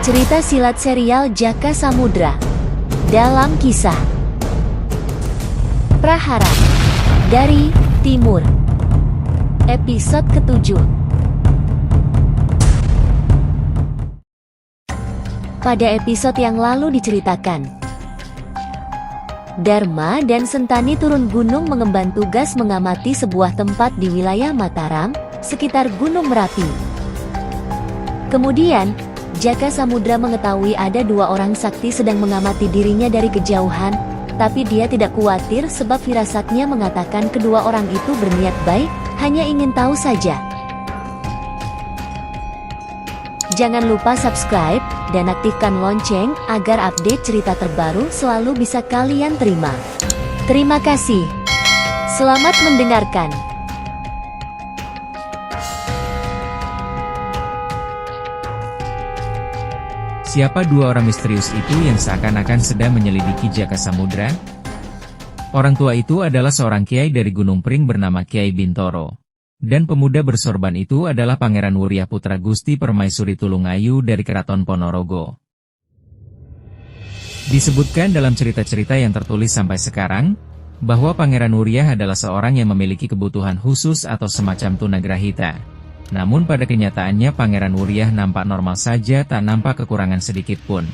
Cerita silat serial Jaka Samudra. Dalam kisah Prahara dari Timur. Episode ke-7. Pada episode yang lalu diceritakan, Dharma dan Sentani turun gunung mengemban tugas mengamati sebuah tempat di wilayah Mataram, sekitar Gunung Merapi. Kemudian, Jaka Samudra mengetahui ada dua orang sakti sedang mengamati dirinya dari kejauhan, tapi dia tidak khawatir sebab firasatnya mengatakan kedua orang itu berniat baik, hanya ingin tahu saja. Jangan lupa subscribe dan aktifkan lonceng agar update cerita terbaru selalu bisa kalian terima. Terima kasih. Selamat mendengarkan. Siapa dua orang misterius itu yang seakan-akan sedang menyelidiki Jaka Samudra? Orang tua itu adalah seorang kiai dari Gunung Pring bernama Kiai Bintoro. Dan pemuda bersorban itu adalah Pangeran Wuriah putra Gusti Permaisuri Tulungayu dari Keraton Ponorogo. Disebutkan dalam cerita-cerita yang tertulis sampai sekarang, bahwa Pangeran Wuriah adalah seorang yang memiliki kebutuhan khusus atau semacam tunagrahita. Namun pada kenyataannya Pangeran Wuriah nampak normal saja, tak nampak kekurangan sedikit pun.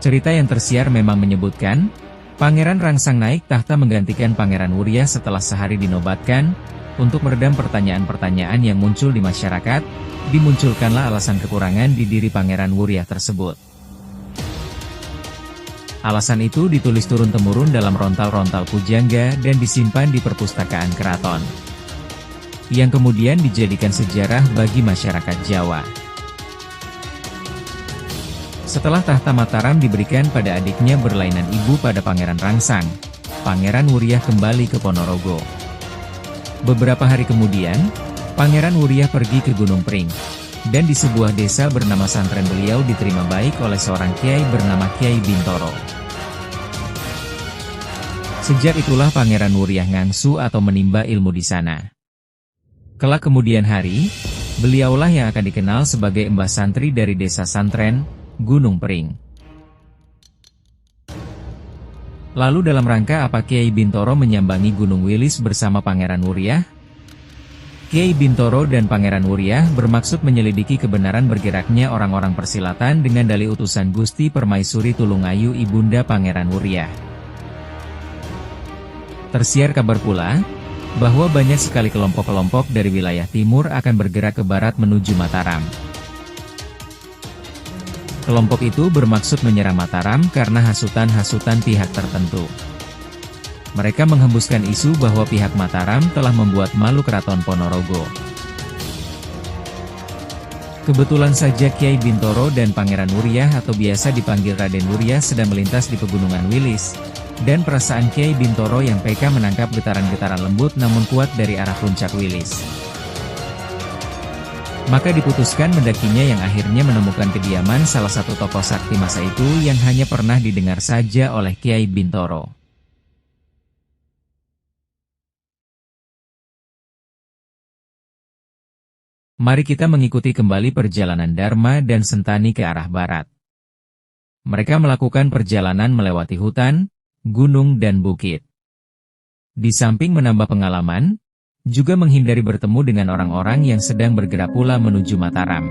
Cerita yang tersiar memang menyebutkan, Pangeran Rangsang naik tahta menggantikan Pangeran Wuriah setelah sehari dinobatkan. Untuk meredam pertanyaan-pertanyaan yang muncul di masyarakat, dimunculkanlah alasan kekurangan di diri Pangeran Wuriah tersebut. Alasan itu ditulis turun-temurun dalam rontal-rontal pujangga dan disimpan di perpustakaan keraton, yang kemudian dijadikan sejarah bagi masyarakat Jawa. Setelah tahta Mataram diberikan pada adiknya berlainan ibu pada Pangeran Rangsang, Pangeran Wuriah kembali ke Ponorogo. Beberapa hari kemudian, Pangeran Wuriah pergi ke Gunung Pring, dan di sebuah desa bernama Santren beliau diterima baik oleh seorang kiai bernama Kiai Bintoro. Sejak itulah Pangeran Wuriah ngangsu atau menimba ilmu di sana. Kelak kemudian hari, beliaulah yang akan dikenal sebagai Mbah Santri dari Desa Santren, Gunung Pring. Lalu dalam rangka apa Kiai Bintoro menyambangi Gunung Wilis bersama Pangeran Wuriah? Kiai Bintoro dan Pangeran Wuriah bermaksud menyelidiki kebenaran bergeraknya orang-orang persilatan dengan dalih utusan Gusti Permaisuri Tulungayu Ibunda Pangeran Wuriah. Tersiar kabar pula, bahwa banyak sekali kelompok-kelompok dari wilayah timur akan bergerak ke barat menuju Mataram. Kelompok itu bermaksud menyerang Mataram karena hasutan-hasutan pihak tertentu. Mereka menghembuskan isu bahwa pihak Mataram telah membuat malu Keraton Ponorogo. Kebetulan saja Kiai Bintoro dan Pangeran Wuriah atau biasa dipanggil Raden Wuriah sedang melintas di pegunungan Wilis. Dan perasaan Kiai Bintoro yang peka menangkap getaran-getaran lembut namun kuat dari arah puncak Wilis. Maka diputuskan mendakinya yang akhirnya menemukan kediaman salah satu tokoh sakti masa itu yang hanya pernah didengar saja oleh Kiai Bintoro. Mari kita mengikuti kembali perjalanan Dharma dan Sentani ke arah barat. Mereka melakukan perjalanan melewati hutan, gunung dan bukit. Di samping menambah pengalaman, juga menghindari bertemu dengan orang-orang yang sedang bergerak pula menuju Mataram.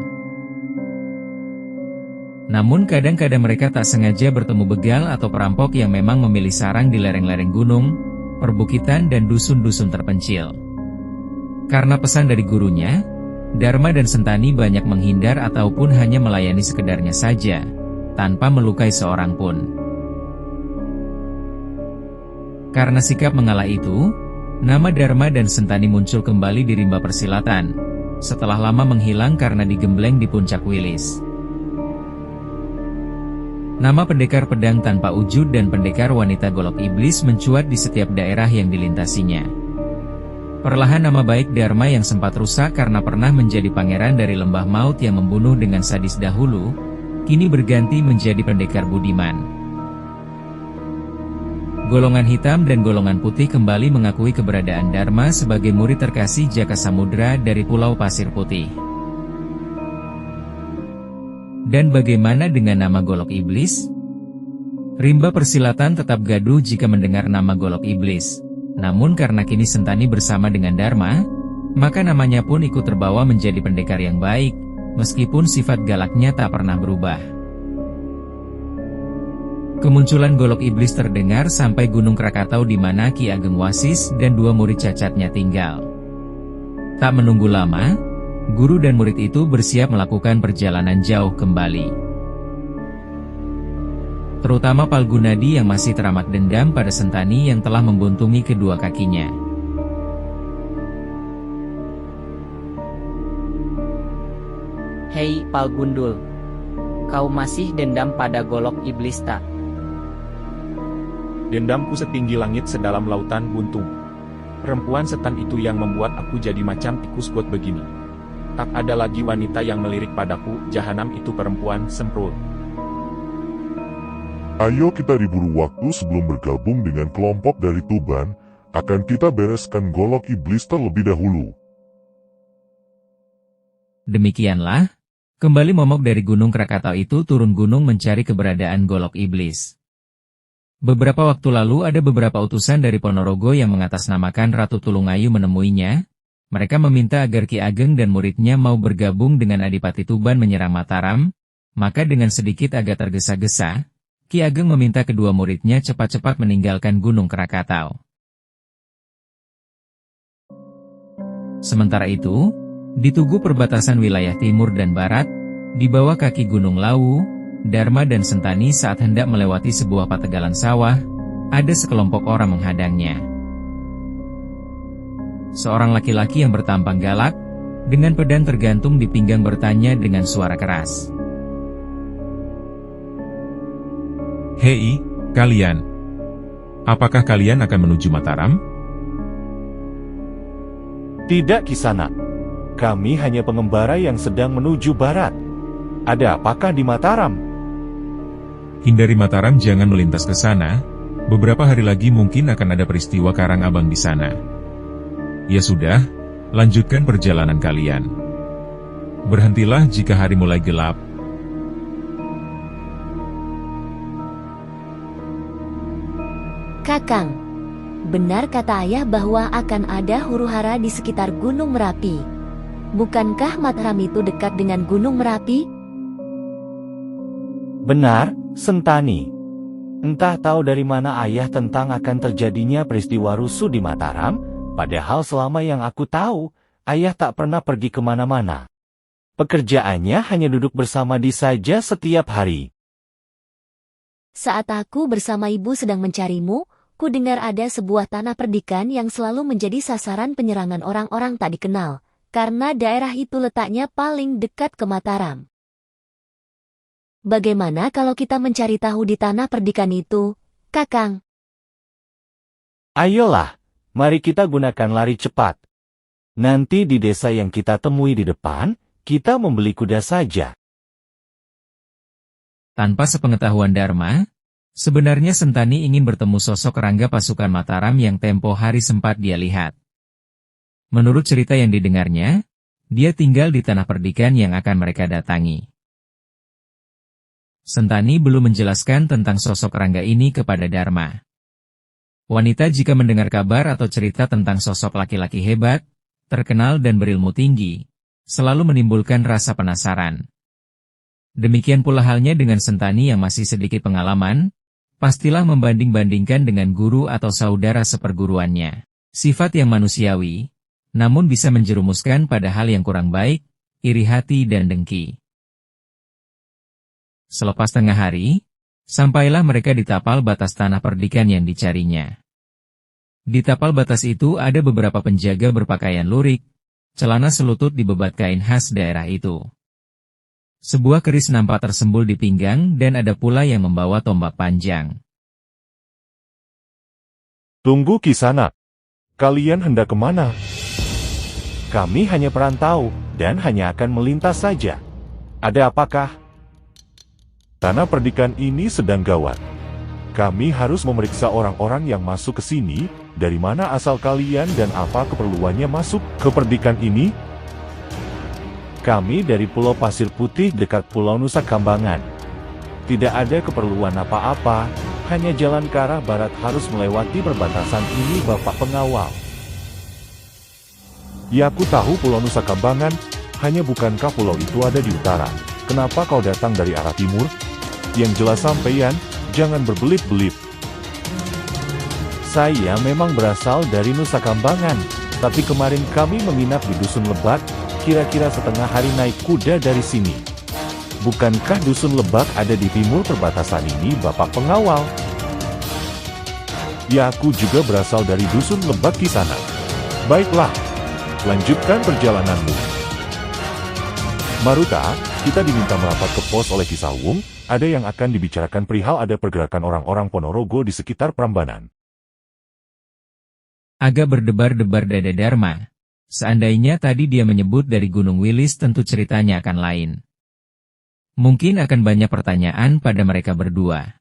Namun kadang-kadang mereka tak sengaja bertemu begal atau perampok yang memang memilih sarang di lereng-lereng gunung, perbukitan dan dusun-dusun terpencil. Karena pesan dari gurunya, Dharma dan Sentani banyak menghindar ataupun hanya melayani sekedarnya saja, tanpa melukai seorang pun. Karena sikap mengalah itu, nama Dharma dan Sentani muncul kembali di rimba persilatan, setelah lama menghilang karena digembleng di puncak Wilis. Nama pendekar pedang tanpa wujud dan pendekar wanita golok iblis mencuat di setiap daerah yang dilintasinya. Perlahan nama baik Dharma yang sempat rusak karena pernah menjadi pangeran dari lembah maut yang membunuh dengan sadis dahulu, kini berganti menjadi pendekar budiman. Golongan hitam dan golongan putih kembali mengakui keberadaan Dharma sebagai murid terkasih Jaka Samudra dari Pulau Pasir Putih. Dan bagaimana dengan nama Golok Iblis? Rimba Persilatan tetap gaduh jika mendengar nama Golok Iblis. Namun karena kini Sentani bersama dengan Dharma, maka namanya pun ikut terbawa menjadi pendekar yang baik, meskipun sifat galaknya tak pernah berubah. Kemunculan Golok Iblis terdengar sampai Gunung Krakatau di mana Ki Ageng Wasis dan dua murid cacatnya tinggal. Tak menunggu lama, guru dan murid itu bersiap melakukan perjalanan jauh kembali. Terutama Palgunadi yang masih teramat dendam pada Sentani yang telah membuntungi kedua kakinya. Hei Palgundul, kau masih dendam pada Golok Iblis tak? Dendamku setinggi langit sedalam lautan buntung. Perempuan setan itu yang membuat aku jadi macam tikus got begini. Tak ada lagi wanita yang melirik padaku, jahanam itu perempuan semprot. Ayo kita diburu waktu sebelum bergabung dengan kelompok dari Tuban, akan kita bereskan Golok Iblis terlebih dahulu. Demikianlah, kembali momok dari Gunung Krakatau itu turun gunung mencari keberadaan Golok Iblis. Beberapa waktu lalu ada beberapa utusan dari Ponorogo yang mengatasnamakan Ratu Tulungayu menemuinya. Mereka meminta agar Ki Ageng dan muridnya mau bergabung dengan Adipati Tuban menyerang Mataram. Maka dengan sedikit agak tergesa-gesa, Ki Ageng meminta kedua muridnya cepat-cepat meninggalkan Gunung Krakatau. Sementara itu, di tugu perbatasan wilayah timur dan barat, di bawah kaki Gunung Lawu, Dharma dan Sentani saat hendak melewati sebuah pategalan sawah, ada sekelompok orang menghadangnya. Seorang laki-laki yang bertampang galak, dengan pedang tergantung di pinggang bertanya dengan suara keras. Hei, kalian. Apakah kalian akan menuju Mataram? Tidak, Kisanak. Kami hanya pengembara yang sedang menuju barat. Ada apakah di Mataram? Hindari Mataram, jangan melintas ke sana. Beberapa hari lagi mungkin akan ada peristiwa Karang Abang di sana. Ya sudah, lanjutkan perjalanan kalian. Berhentilah jika hari mulai gelap. Kakang, benar kata ayah bahwa akan ada huru-hara di sekitar Gunung Merapi. Bukankah Mataram itu dekat dengan Gunung Merapi? Benar, Sentani. Entah tahu dari mana ayah tentang akan terjadinya peristiwa rusuh di Mataram, padahal selama yang aku tahu, ayah tak pernah pergi kemana-mana. Pekerjaannya hanya duduk bersama Di saja setiap hari. Saat aku bersama ibu sedang mencarimu, ku dengar ada sebuah tanah perdikan yang selalu menjadi sasaran penyerangan orang-orang tak dikenal, karena daerah itu letaknya paling dekat ke Mataram. Bagaimana kalau kita mencari tahu di tanah perdikan itu, Kakang? Ayolah, mari kita gunakan lari cepat. Nanti di desa yang kita temui di depan, kita membeli kuda saja. Tanpa sepengetahuan Dharma, sebenarnya Sentani ingin bertemu sosok Rangga pasukan Mataram yang tempo hari sempat dia lihat. Menurut cerita yang didengarnya, dia tinggal di tanah perdikan yang akan mereka datangi. Sentani belum menjelaskan tentang sosok Rangga ini kepada Dharma. Wanita jika mendengar kabar atau cerita tentang sosok laki-laki hebat, terkenal dan berilmu tinggi, selalu menimbulkan rasa penasaran. Demikian pula halnya dengan Sentani yang masih sedikit pengalaman, pastilah membanding-bandingkan dengan guru atau saudara seperguruannya. Sifat yang manusiawi, namun bisa menjerumuskan pada hal yang kurang baik, iri hati dan dengki. Selepas tengah hari, sampailah mereka di tapal batas tanah perdikan yang dicarinya. Di tapal batas itu ada beberapa penjaga berpakaian lurik, celana selutut dibebat kain khas daerah itu. Sebuah keris nampak tersembul di pinggang dan ada pula yang membawa tombak panjang. Tunggu Kisanak. Kalian hendak kemana? Kami hanya perantau, dan hanya akan melintas saja. Ada apakah? Tanah perdikan ini sedang gawat. Kami harus memeriksa orang-orang yang masuk ke sini, dari mana asal kalian dan apa keperluannya masuk ke perdikan ini? Kami dari Pulau Pasir Putih dekat Pulau Nusa Kambangan. Tidak ada keperluan apa-apa, hanya jalan ke arah barat harus melewati perbatasan ini, Bapak Pengawal. Ya, aku tahu Pulau Nusa Kambangan, hanya bukankah pulau itu ada di utara? Kenapa kau datang dari arah timur? Yang jelas sampeyan, jangan berbelit-belit. Saya memang berasal dari Nusa Kambangan, tapi kemarin kami menginap di Dusun Lebak, kira-kira setengah hari naik kuda dari sini. Bukankah Dusun Lebak ada di timur perbatasan ini, Bapak Pengawal? Ya, aku juga berasal dari Dusun Lebak di sana. Baiklah, lanjutkan perjalananmu. Maruta, kita diminta merapat ke pos oleh Ki Sawung, ada yang akan dibicarakan perihal ada pergerakan orang-orang Ponorogo di sekitar Prambanan. Agak berdebar-debar dada Dharma. Seandainya tadi dia menyebut dari Gunung Wilis, tentu ceritanya akan lain. Mungkin akan banyak pertanyaan pada mereka berdua.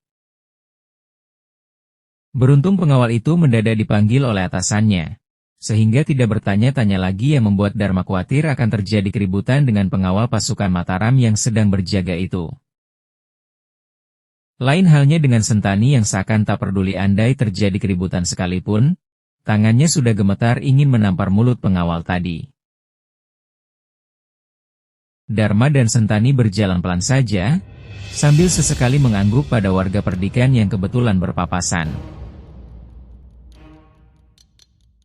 Beruntung pengawal itu mendadak dipanggil oleh atasannya, sehingga tidak bertanya-tanya lagi yang membuat Dharma khawatir akan terjadi keributan dengan pengawal pasukan Mataram yang sedang berjaga itu. Lain halnya dengan Sentani yang seakan tak peduli andai terjadi keributan sekalipun, tangannya sudah gemetar ingin menampar mulut pengawal tadi. Dharma dan Sentani berjalan pelan saja, sambil sesekali mengangguk pada warga perdikan yang kebetulan berpapasan.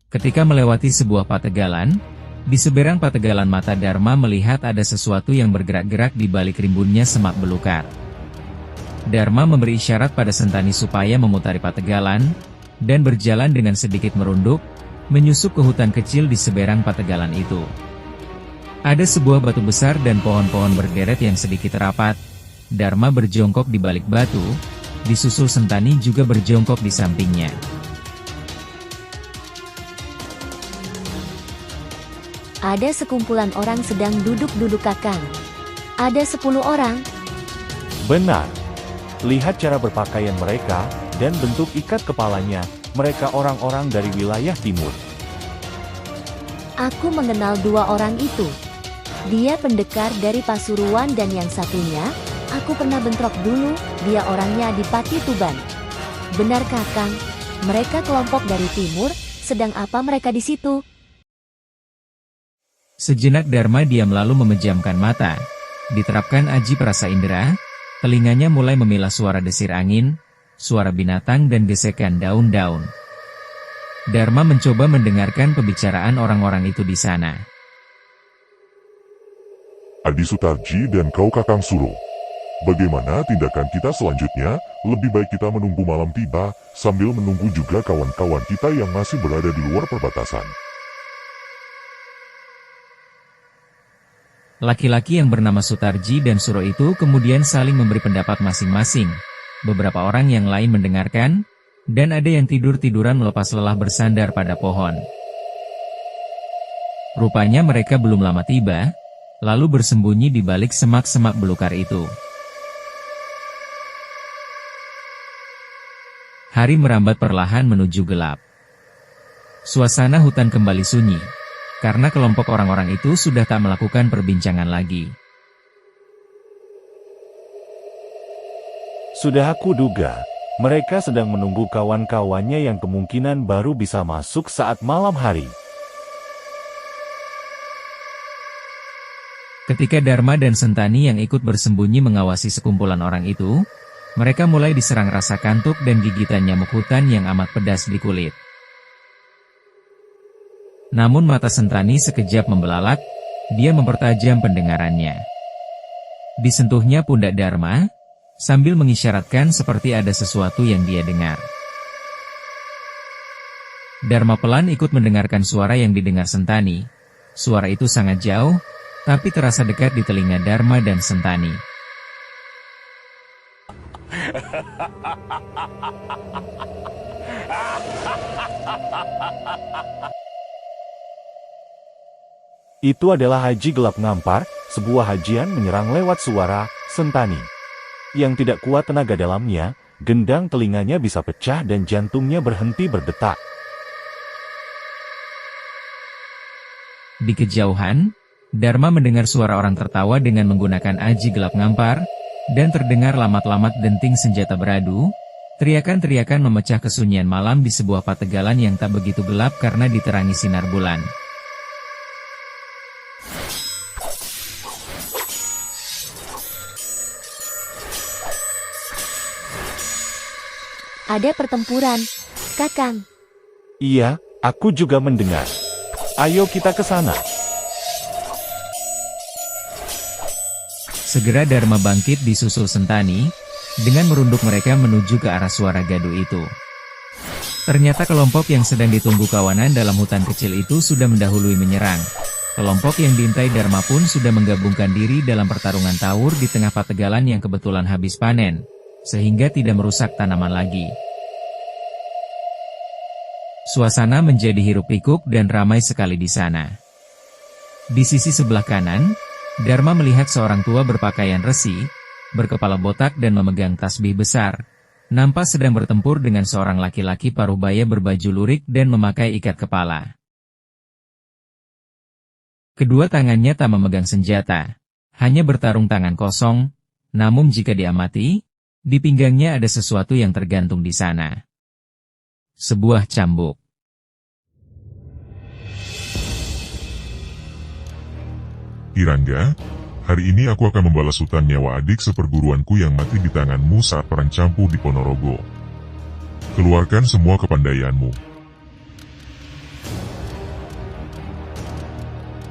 Ketika melewati sebuah pategalan, di seberang pategalan mata Dharma melihat ada sesuatu yang bergerak-gerak di balik rimbunnya semak belukar. Dharma memberi isyarat pada Sentani supaya memutari pategalan, dan berjalan dengan sedikit merunduk, menyusup ke hutan kecil di seberang pategalan itu. Ada sebuah batu besar dan pohon-pohon berderet yang sedikit rapat. Dharma berjongkok di balik batu, disusul Sentani juga berjongkok di sampingnya. Ada sekumpulan orang sedang duduk-duduk kakang. Ada 10 orang. Benar. Lihat cara berpakaian mereka, dan bentuk ikat kepalanya, mereka orang-orang dari wilayah timur. Aku mengenal 2 orang itu. Dia pendekar dari Pasuruan dan yang satunya, aku pernah bentrok dulu, dia orangnya Adipati Tuban. Benar kakang, mereka kelompok dari timur, sedang apa mereka di situ? Sejenak Dharma diam lalu memejamkan mata. Diterapkan aji perasa indera, telinganya mulai memilah suara desir angin, suara binatang dan gesekan daun-daun. Dharma mencoba mendengarkan pembicaraan orang-orang itu di sana. Adi Sutarji dan kau Kakang Suro. Bagaimana tindakan kita selanjutnya? Lebih baik kita menunggu malam tiba, sambil menunggu juga kawan-kawan kita yang masih berada di luar perbatasan. Laki-laki yang bernama Sutarji dan Suro itu kemudian saling memberi pendapat masing-masing. Beberapa orang yang lain mendengarkan, dan ada yang tidur-tiduran melepas lelah bersandar pada pohon. Rupanya mereka belum lama tiba, lalu bersembunyi di balik semak-semak belukar itu. Hari merambat perlahan menuju gelap. Suasana hutan kembali sunyi, karena kelompok orang-orang itu sudah tak melakukan perbincangan lagi. Sudah aku duga, mereka sedang menunggu kawan-kawannya yang kemungkinan baru bisa masuk saat malam hari. Ketika Dharma dan Sentani yang ikut bersembunyi mengawasi sekumpulan orang itu, mereka mulai diserang rasa kantuk dan gigitan nyamuk hutan yang amat pedas di kulit. Namun mata Sentani sekejap membelalak, dia mempertajam pendengarannya. Disentuhnya pundak Dharma, sambil mengisyaratkan seperti ada sesuatu yang dia dengar. Dharma pelan ikut mendengarkan suara yang didengar Sentani. Suara itu sangat jauh, tapi terasa dekat di telinga Dharma dan Sentani. Itu adalah Haji Gelap Ngampar, sebuah hajian menyerang lewat suara Sentani. Yang tidak kuat tenaga dalamnya, gendang telinganya bisa pecah dan jantungnya berhenti berdetak. Di kejauhan, Dharma mendengar suara orang tertawa dengan menggunakan aji gelap ngampar, dan terdengar lamat-lamat denting senjata beradu. Teriakan-teriakan memecah kesunyian malam di sebuah pategalan yang tak begitu gelap karena diterangi sinar bulan. Ada pertempuran, Kakang. Iya, aku juga mendengar. Ayo kita ke sana. Segera Dharma bangkit disusul Sentani, dengan merunduk mereka menuju ke arah suara gaduh itu. Ternyata kelompok yang sedang ditunggu kawanan dalam hutan kecil itu sudah mendahului menyerang. Kelompok yang diintai Dharma pun sudah menggabungkan diri dalam pertarungan tawur di tengah pategalan yang kebetulan habis panen, sehingga tidak merusak tanaman lagi. Suasana menjadi hiruk-pikuk dan ramai sekali di sana. Di sisi sebelah kanan, Dharma melihat seorang tua berpakaian resi, berkepala botak dan memegang tasbih besar, nampak sedang bertempur dengan seorang laki-laki parubaya berbaju lurik dan memakai ikat kepala. Kedua tangannya tak memegang senjata, hanya bertarung tangan kosong, namun jika diamati, di pinggangnya ada sesuatu yang tergantung di sana. Sebuah cambuk. Kirangga, hari ini aku akan membalas hutan nyawa adik seperguruanku yang mati di tanganmu saat perang campu di Ponorogo. Keluarkan semua kepandaianmu.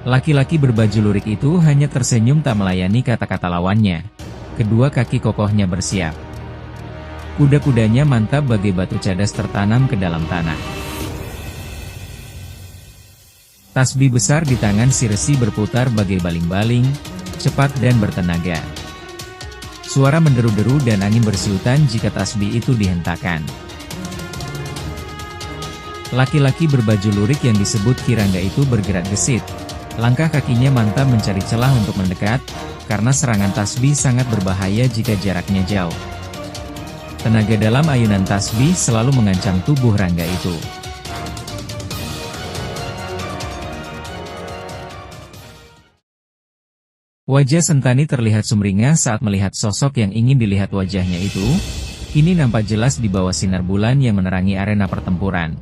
Laki-laki berbaju lurik itu hanya tersenyum tak melayani kata-kata lawannya. Kedua kaki kokohnya bersiap. Kuda-kudanya mantap bagai batu cadas tertanam ke dalam tanah. Tasbih besar di tangan si resi berputar bagai baling-baling, cepat dan bertenaga. Suara menderu-deru dan angin bersiutan jika tasbih itu dihentakkan. Laki-laki berbaju lurik yang disebut Kirangga itu bergerak gesit. Langkah kakinya mantap mencari celah untuk mendekat, karena serangan tasbih sangat berbahaya jika jaraknya jauh. Tenaga dalam ayunan tasbih selalu mengancam tubuh Rangga itu. Wajah Sentani terlihat sumringah saat melihat sosok yang ingin dilihat wajahnya itu, kini nampak jelas di bawah sinar bulan yang menerangi arena pertempuran.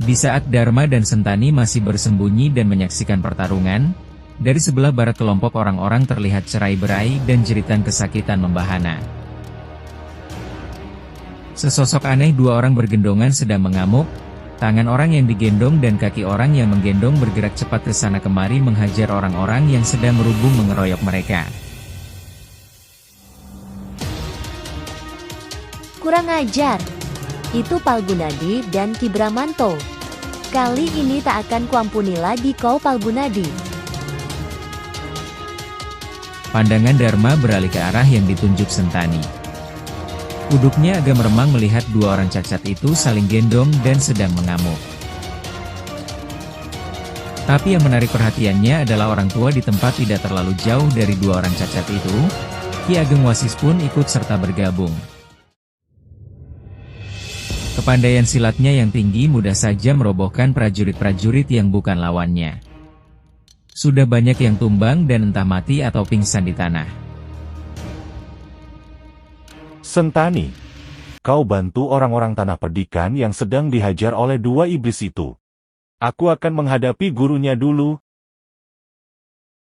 Di saat Dharma dan Sentani masih bersembunyi dan menyaksikan pertarungan, dari sebelah barat kelompok orang-orang terlihat cerai-berai dan jeritan kesakitan membahana. Sesosok aneh dua orang bergendongan sedang mengamuk. Tangan orang yang digendong dan kaki orang yang menggendong bergerak cepat ke sana kemari menghajar orang-orang yang sedang merubung mengeroyok mereka. Kurang ajar. Itu Palgunadi dan Ki Bramanto. Kali ini tak akan kuampuni lagi kau Palgunadi. Pandangan Dharma beralih ke arah yang ditunjuk Sentani. Kuduknya agak meremang melihat dua orang cacat itu saling gendong dan sedang mengamuk. Tapi yang menarik perhatiannya adalah orang tua di tempat tidak terlalu jauh dari dua orang cacat itu. Ki Ageng Wasis pun ikut serta bergabung. Kepandaian silatnya yang tinggi mudah saja merobohkan prajurit-prajurit yang bukan lawannya. Sudah banyak yang tumbang dan entah mati atau pingsan di tanah. Sentani, kau bantu orang-orang Tanah Perdikan yang sedang dihajar oleh dua iblis itu. Aku akan menghadapi gurunya dulu.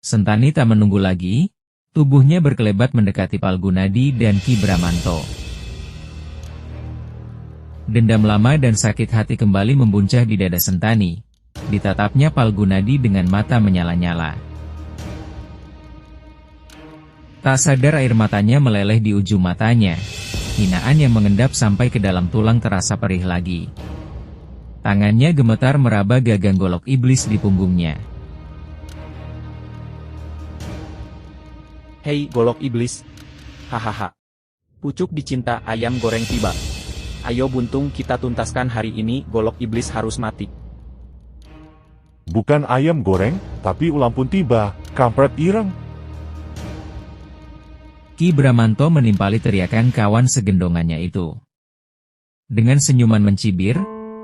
Sentani tak menunggu lagi, tubuhnya berkelebat mendekati Palgunadi dan Ki Bramanto. Dendam lama dan sakit hati kembali membuncah di dada Sentani. Ditatapnya Palgunadi dengan mata menyala-nyala. Tak sadar air matanya meleleh di ujung matanya. Hinaan yang mengendap sampai ke dalam tulang terasa perih lagi. Tangannya gemetar meraba gagang golok iblis di punggungnya. Hei golok iblis. Hahaha. Pucuk dicinta ayam goreng tiba. Ayo buntung kita tuntaskan hari ini, golok iblis harus mati. Bukan ayam goreng, tapi ulam pun tiba, kampret ireng. Ki Bramanto menimpali teriakan kawan segendongannya itu. Dengan senyuman mencibir,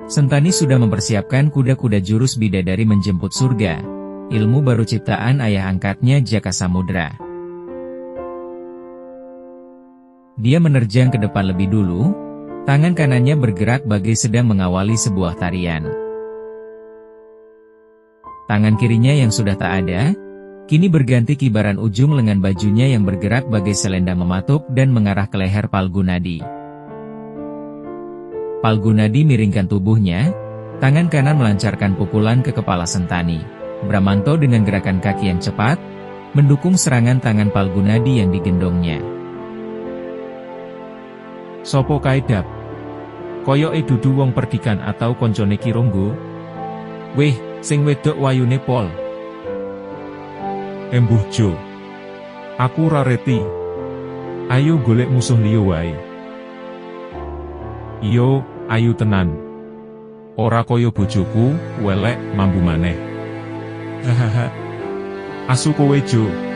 Sentani sudah mempersiapkan kuda-kuda jurus bidadari menjemput surga. Ilmu baru ciptaan ayah angkatnya Jaka Samudra. Dia menerjang ke depan lebih dulu, tangan kanannya bergerak bagai sedang mengawali sebuah tarian. Tangan kirinya yang sudah tak ada, kini berganti kibaran ujung lengan bajunya yang bergerak bagai selendang mematuk dan mengarah ke leher Palgunadi. Palgunadi miringkan tubuhnya, tangan kanan melancarkan pukulan ke kepala Sentani. Bramanto dengan gerakan kaki yang cepat, mendukung serangan tangan Palgunadi yang digendongnya. Sopo kaedap? Koyoke dudu wong perdikan atau koncone Kironggo? Weh, sing wedok wayune pol. Embuh Jo. Aku rareti. Ayo golek musuh liya wae. Iyo, ayu tenan. Ora koyo bojoku, welek, mambu maneh. Hahaha. Asu kowe Jo.